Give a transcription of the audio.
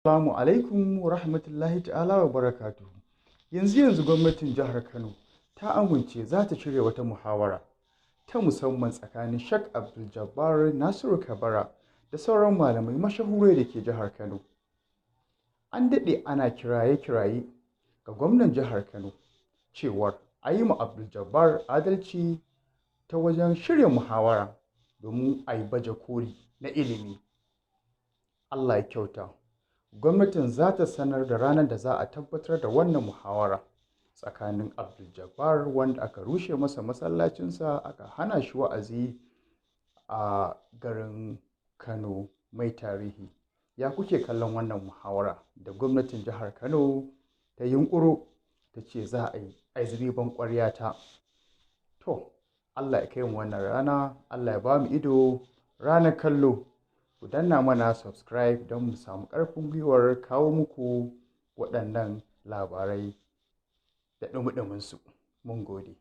Assalamu alaikum wa rahmatullahi ta'ala wa barakatuhu. Yanzu gwamnatin jihar Kano ta amince za ta shirya wata muhawara ta musamman tsakanin Sheikh Abdul Jabbar Nasiru Kabara da sauran malamai mashahurai da ke jihar Kano. An daɗe ana kiraye-kiraye ga gwamnan jihar Kano cewar a yi ma Abdul Jabbar adalci ta wajen shirya muhawara domin a yi baje koli na ilimi. Allah ya kyauta. Gwamnatin za ta sanar da ranar da za a tabbatar da wannan muhawara tsakanin Abdul Jabbar wanda aka rushe masa masallacinsa aka hana shi wa'azi a garin Kano mai tarihi. Ya kuke kallon wannan muhawara da gwamnatin jihar Kano ta yunƙuro ta ce za a yi aizubiban ƙwarya ta. To, Allah ya kai mu wannan rana, Allah ya ba mu ido ranar kallo. Ku danna mana subscribe don mu samu ƙarfin gwiwar kawo muku waɗannan labarai da ɗumi-ɗuminsu. Mun gode.